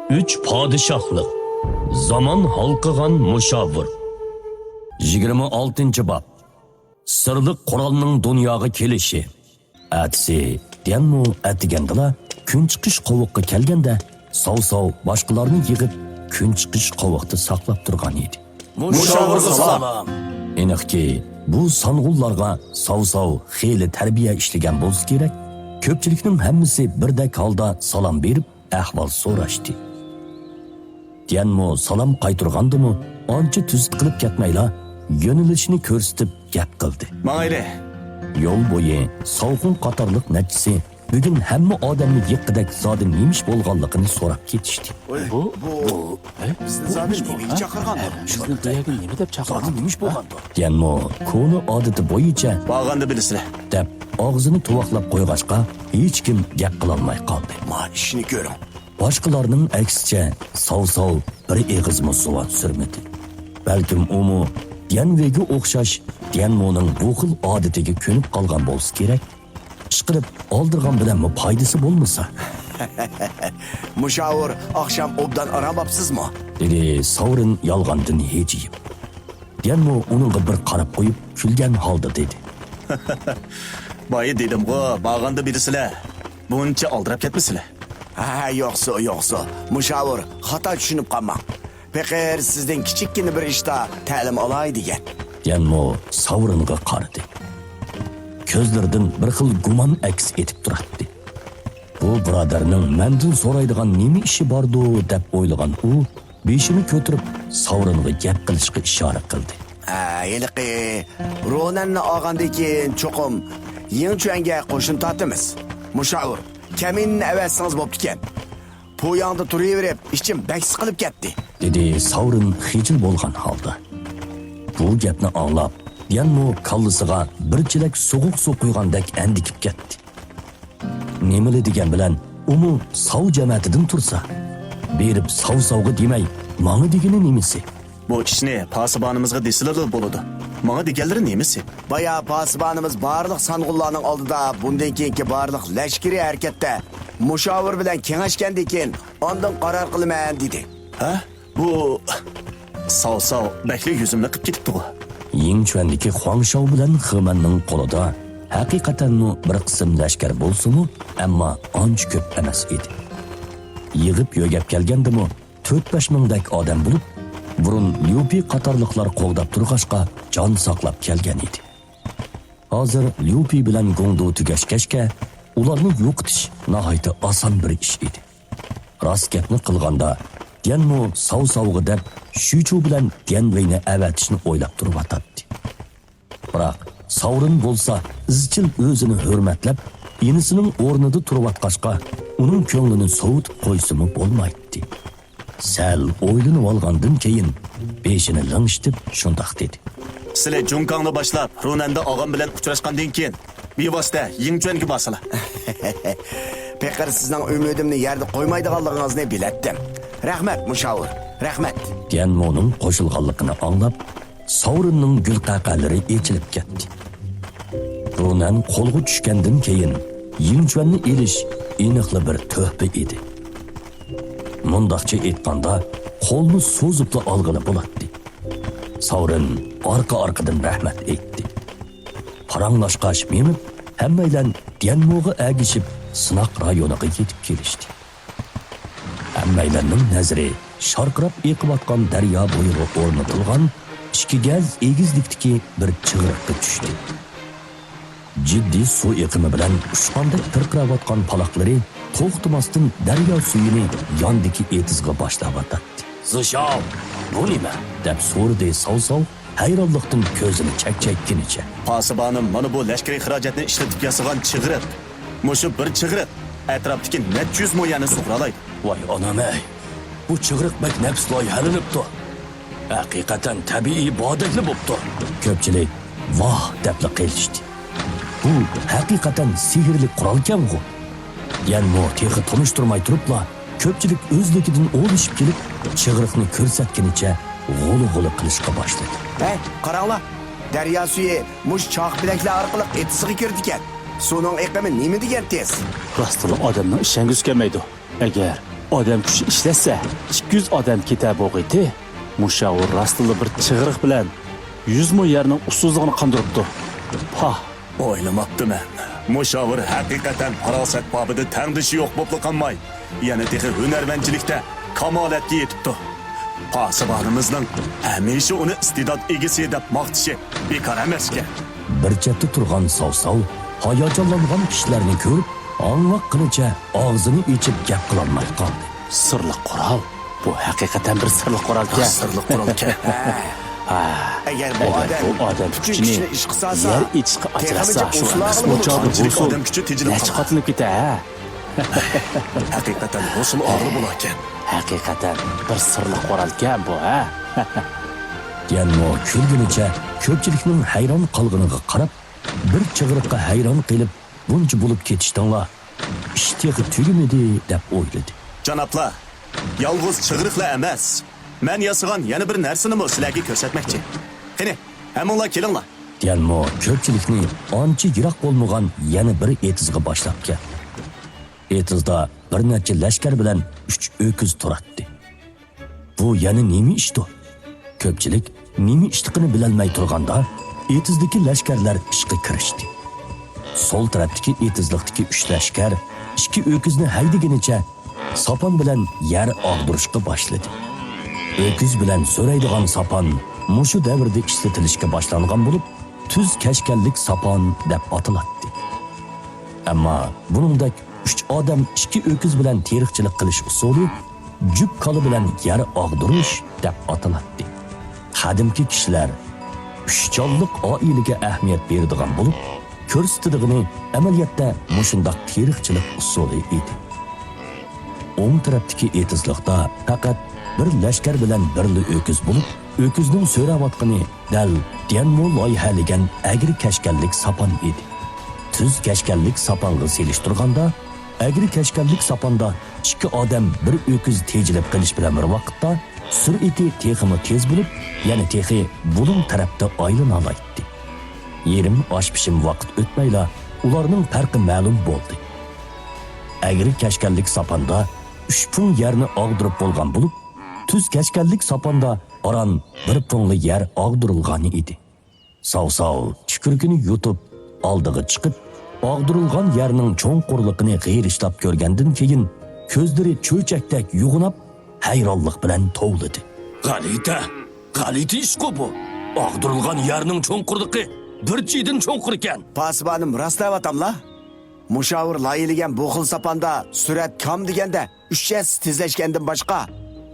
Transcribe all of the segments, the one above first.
3 padişahlık. Zaman halkıgan muşavir. 26 bab. Sırlık Qur'onning dunyoga kelishi. Atsi denmu atigendala kun chiqish qovuqqa kelganda sov boshqalarni yig'ib kun chiqish qovuqda saqlab turgan edi. Muşavirga salom. Aniqki bu song'ullarga sov xeyli tarbiya ishlagan bo'lsa kerak. Ko'pchilikning hammasi birdek holda salom berib ahvol so'rashdi. Denmu salom qayturgandimi, ancha tuzit qilib ketmayla yo'nalishini ko'rsatib gap qildi. Mayli. Yo'l bo'yi sovqin qatorliq nachisi bugun hamma odamni yiqidak zodi nemish bo'lganligini so'rab ketishdi. Bu bizni zodi nemiga chaqirgandir? Bizni buyaga nima deb chaqirgan? Nemish bo'lgandir? Denmu ko'ni odati bo'yicha Bag'anda bilasizlar. deb og'zini tuvoqlab qo'yg'achqa hech kim gap qilolmay qoldi. Ma ishni ko'ring. Boshqalarning aksicha sov bir eg'izmi suv surmadi. Balkim umu Dianvega o'xshash Dianmoning bu xil odatiga ko'nib qolgan bo'lsa kerak. Ishqilib oldirgan bilan foydasi bo'lmasa, Muşavir akşam obdan aramabsizmi? dedi Savrin yolg'ondan hejiyib. Dianmo uningga bir qarab qo'yib, kulgan holda dedi. Boyi dedim-ku, bag'anda bilasizlar. Buncha oldirab ketmasizlar. Ha, yo'qsa. Muşavir xato tushunib qolmang. Pekir sizden kichikkina bir ishda ta'lim olay degan. Dianmo Savringa qaradi. Ko'zlaridan bir xil gumon aks etib turardi. Bu birodarning mendan so'raydigan nima ishi bordi deb o'ylagan u beshini ko'tarib Savringa gap qilishga ishora qildi. Yiliqi Ronanni olgandan keyin cho'qim Yingchuanga qo'shin tortamiz. Muşavir, kaminni avvatsangiz bo'pti ekan. Poyanda turaverib, ichim baks qilib ketdi. dedi Savrin xijil bo'lgan holda. Bu gapni anglab, Dianmo kallasiga bir chelak so'g'uq suv quygandek andikib ketdi. Nemali degan bilan umu sov jamiyatidan tursa, berib sovga demay, menga degani nemisi? Bu ishni pasibonimizga desilar bo'ladi. Menga deganlari nemisi? Baya pasibonimiz barliq sang'ullarning oldida bundan keyingi barliq lashkari harakatda Muşavir bilan kengashgandan keyin ondan qaror qilaman dedi. Ha? Bu sov bakli yuzimni qilib ketibdi. Yingchuandagi Huangshao bilan Ximanning qo'lida haqiqatan bir qism lashkar bo'lsa-mu, ammo ancha ko'p emas edi. Yig'ib yo'gab kelgandimi, 4-5 mingdak odam bo'lib, burun Liupi qatorliqlar qo'g'dab turg'ashqa jon saqlab kelgan edi. Hozir Liupi bilan Gongdu tugashgachga ularni yo'qotish nihoyatda oson bir ish edi. Rost gapni qilganda Dianmo sov-sovg'i deb Shuchu bilan Dianveyni avatishni o'ylab turib atadi. Biroq Savrin bo'lsa izchil o'zini hurmatlab, inisining o'rnida turib atqashqa uning ko'nglini sovutib qo'ysimi bo'lmaydi. Sal o'ylanib olgandan keyin beshini lang'ishtib shundoq dedi. Sizlar Junkangni boshlab Ronanda og'am bilan uchrashgandan keyin bevosita Yingchuanga bosinglar. Pekir sizning umidimni yerda qo'ymaydiganligingizni bilatdim. Rahmat Muşavir, rahmat. Dianmoning qo'shilganligini anglab, Savrinning gulqaqalari echilib ketdi. Ronan qo'lga tushgandan keyin Yingchuanni elish aniqli bir to'hfa edi. Mundaqcha aytganda, qo'lni so'zibla olg'ili bo'ladi. Savrin orqa-orqadan rahmat aytdi. Paranglashqash menib, hammaylar Dianmoga agishib sinoq rayoniga yetib kelishdi. Hammaylarning nazari sharqirab eqiyotgan daryo bo'yiga o'rnatilgan ichki gaz egizlikdagi bir chig'iriqqa tushdi. Jiddiy suv eqimi bilan ushqandek tirqirayotgan paloqlari to'xtamasdan daryo suyini yondagi etizga boshlab atadi. "Zishov, bu nima?" deb so'radi sov hayronlikdan ko'zini chakchakkinicha. Pasibonim mana bu lashkariy xarajatni ishlatib yasagan chig'iriq. Mushu bir chig'iriq atrofdagi net 100 mo'yani sug'ralaydi. Voy onam-ey, bu chig'iriq bak nafs loyihalanibdi. Haqiqatan tabiiy bodakli bo'pti. Ko'pchilik voh deb qilishdi. Bu haqiqatan sehrli qurol-ku. Dianmo texi tunishtirmay turibla, ko'pchilik o'zligidan o'lishib kelib, chig'iriqni ko'rsatganicha g'ulu qilishga boshladi. Qaranglar, daryo suyi mush choq bilaklar orqali etisiga kirdi ekan. Suvning iqimi nima degan tez? Rostli odamning ishangiz kelmaydi. Agar odam kuchi ishlasa 200 odam ketar bo'g'iydi. Mushavir rastili bir chig'iriq bilan 100 ming yerning usuzligini qandiribdi. Ha, O'ylamabdiman. Mushavir haqiqatan farosat bobida tangdishi yo'q bo'lib qolmay, yana texi hunarmandchilikda kamolatga yetibdi. Pasibonimizning hamisha uni iste'dod egasi deb maqtishi bekor emaskan. Bir chetda turgan sov-sov hayajonlangan kishilarni ko'rib, anglaq qilicha og'zini ochib gap qilolmay qoldi. sirli qurol. Bu haqiqatan bir sirli qurol-ku. Sirli qurolka. Agar bu odam bütün kuchini kishini ish qilsa, yer ichqi ajrasa, texnicha shu uslag'ini o'choqda qanchalik bo'lsa, odam kuchi tejilib nech qoladi. qotilib ketar. Haqiqatan hosil og'ri bo'larkan. Haqiqatan bir sirli qurol-kan bu, ha? Yanmo kulgunicha ko'pchilikning hayron qolganiga qarab, bir chig'iriqqa hayron qilib, buncha bo'lib ketishdinglar. Ishtiqi tugimidi deb o'yladi. Janoblar, yolg'iz chig'iriqla emas. Men yasagan yana bir narsani sizlarga ko'rsatmoqchi. Qani, hammanglar kelinglar. Yanmo ko'pchilikni ancha yiroq bo'lmagan yana bir etizga boshlabgan. Etizda bir necha lashkar bilan 3 o'kiz turardi. Bu yana nima ishdi? Ko'pchilik nima ishtiqini bilolmay turganda, etizdagi lashkarlar ishga kirishdi. Sol tarafdagi etizlikdagi 3 lashkar 2 o'kizni haydagunicha sapon bilan yer og'dirishga boshladi. O'kiz bilan so'raydigan sapon mushu davrda ishlatilishga boshlangan bo'lib, tuz kashkanlik sapon deb atiladi. Ammo buningdek 3 odam 2 o'kiz bilan teriqchilik qilish usuli juk koli bilan yer og'dirish deb atiladi. Qadimki kishilar uchcholliq oilaga ahamiyat beradigan bo'lib, ko'rsatadigan amaliyotda mushundoq teriqchilik usuli edi. O'ng tarafdagi etizlikda faqat bir lashkar bilan birli o'kiz bo'lib, o'kizning so'rayotgani dal Dianmo loyihalagan agri kashkanlik sapon edi. Tuz kashkanlik saponga selishtirganda, agri kashkanlik saponda 2 odam bir o'kiz tejilib qilish bilan bir vaqtda sur'ati texmi tez bo'lib, yana texi bulun tarafda aylana olaydi. Yerim oshpishim vaqt o'tmayla ularning farqi ma'lum bo'ldi. Agri kashkanlik saponda 3 pun yerni og'dirib bo'lgan bo'lib, tuz kashkanlik saponda oran bir punli yer og'dirilgan edi. Sov-sov chukurkini yutib, oldiga chiqib, og'dirilgan yerning cho'nqurligini g'iyrishlab ko'rgandan keyin ko'zlari cho'chakdak yug'unab, hayronlik bilan tovladi. G'alita ish bu. Og'dirilgan yerning cho'nqurligi bir chiydan cho'nqur ekan. Pasibonim rostlayapamla. Mushavir loyilagan bu xil sapanda surat kam deganda 3 yas tezlashgandan boshqa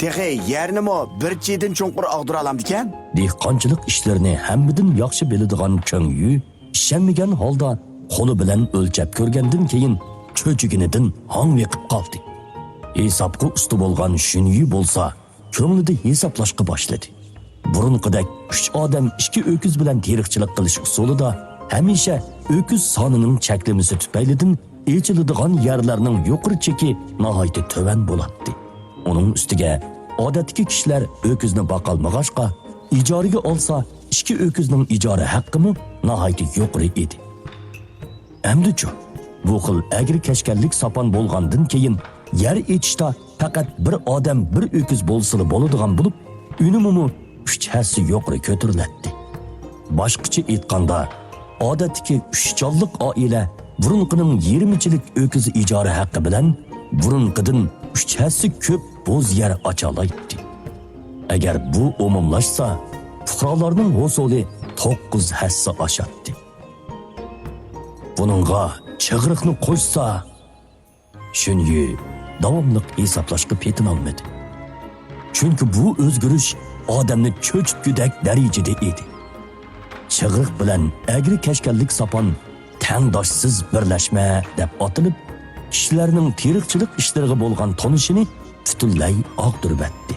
texi yernimi bir chiydan cho'nqur og'dira olamdikan. Dehqonchilik ishlarini hammadan yaxshi biladigan Cho'ngyu ishonmagan holda qo'li bilan o'lchab ko'rgandan keyin cho'chiginidan hangviqib qoldi. Hisobga usta bo'lgan Shunyu bo'lsa, ko'nglida hisoblashga boshladi. Burunqidek 3 odam 2 o'kiz bilan teriqchilik qilish usulida hamisha o'kiz sonining cheklimasi tufaylidan echiladigan yerlarning yuqori cheki nihoyatda to'van bo'ladi. Uning ustiga odatdagi kishilar o'kizni boqolmag'achqa ijaraga olsa 2 o'kizning ijara haqqimi nihoyatda yuqori edi. Endi-chu, bu xil agri kashkanlik sapon bo'lgandan keyin yer echishda faqat bir odam bir o'kiz bo'lsa bo'ladigan bo'lib, unumumi 3 hassa yuqori ko'tariladi. Boshqacha aytganda, odatdagi 3 jonliq oila burunqining 20chilik o'kiz ijara haqqi bilan burunqidan 3 hassa ko'p bo'z yer ochalaydi. Agar bu umumlashsa, fuqarolarning hosili 9 hassa oshadi. Buningga chig'iriqni qo'shsa, Shunyu davomli hisoblashga petin olmadi. Chunki bu o'zgarish odamni cho'chitgudak darajada edi. Chig'iriq bilan agri kashkanlik sapon tangdoshsiz birlashma deb atilib, kishilarning teriqchilik ishlariga bo'lgan tonishini butunlay og'dirib etdi.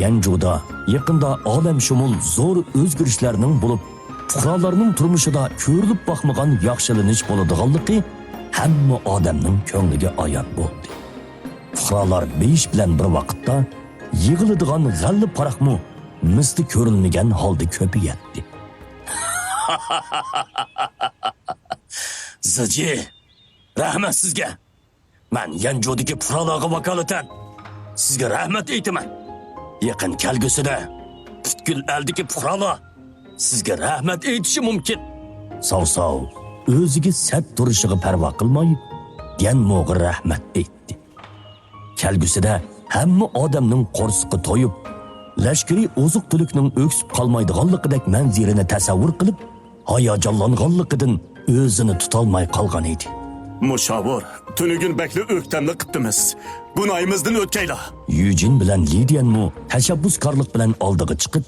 Yanjuda yaqinda olam shumul zo'r o'zgarishlarning bo'lib, fuqarolarning turmushida ko'rilib boqmagan yaxshilanish bo'ladiganligi hamma odamning ko'ngliga ayon bo'ldi. Fuqarolar besh bilan bir vaqtda yig'iladigan g'alli paraqmu misli ko'rilmagan holda ko'payadi. Ziji, rahmat sizga. man Yanjodagi Puralaga vakolatan sizga rahmat aytaman. Yaqin kelgusida butkul eldagi Purala sizga rahmat aytishi mumkin. Sov o'ziga sat turishiga parvo qilmay Dianmo'ga rahmat aytdi. Kelgusida hamma odamning qo'rsiqi to'yib, lashkariy oziq-tulikning o'ksib qolmaydiganligidek manzirini tasavvur qilib, hayajonlanganligidan o'zini tutolmay qolgan edi. Mushavir, tunugin bakli o'ktamni qiptimiz. Gunoyimizdan o'tkayla. Yujin bilan Lidianmu tashabbuskorlik bilan oldiga chiqib,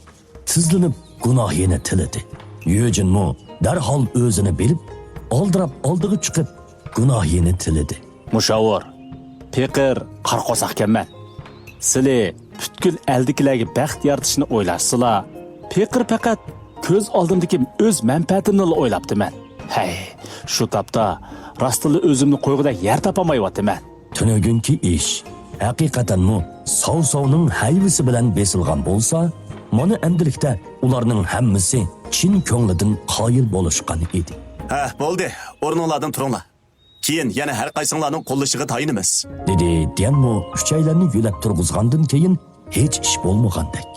tizlanib gunohini tiladi. Yujinmu darhol o'zini bilib, oldirab oldiga chiqib, gunohini tiladi. Mushavir, Peqir qarqosoqkanman. Sizlar butkul eldikilarga baxt yaratishni o'ylarsizlar. Peqir faqat ko'z oldimdagi o'z manfaatimni o'ylabdiman. Hey, shu topda rostili o'zimni qo'yg'idak yer topamayapman. Tunugunki ish haqiqatanmi sov-sovning hayvisi bilan besilgan bo'lsa, mana endilikda ularning hammasi chin ko'nglidan qoyil bo'lishgan edi. Ha, bo'ldi. O'rninglardan turinglar. Keyin yana har qaysinglarning qo'llashiga tayinimiz. Dedi Dianmo uchaylarni yulab turg'izgandan keyin hech ish bo'lmagandek.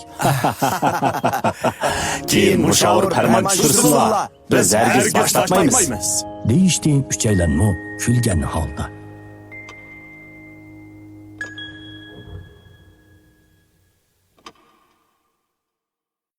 Keyin mushavir farmon tushirsinlar. Biz hargiz bosh tortmaymiz. Deyishdi uchaylanmu kulgan holda.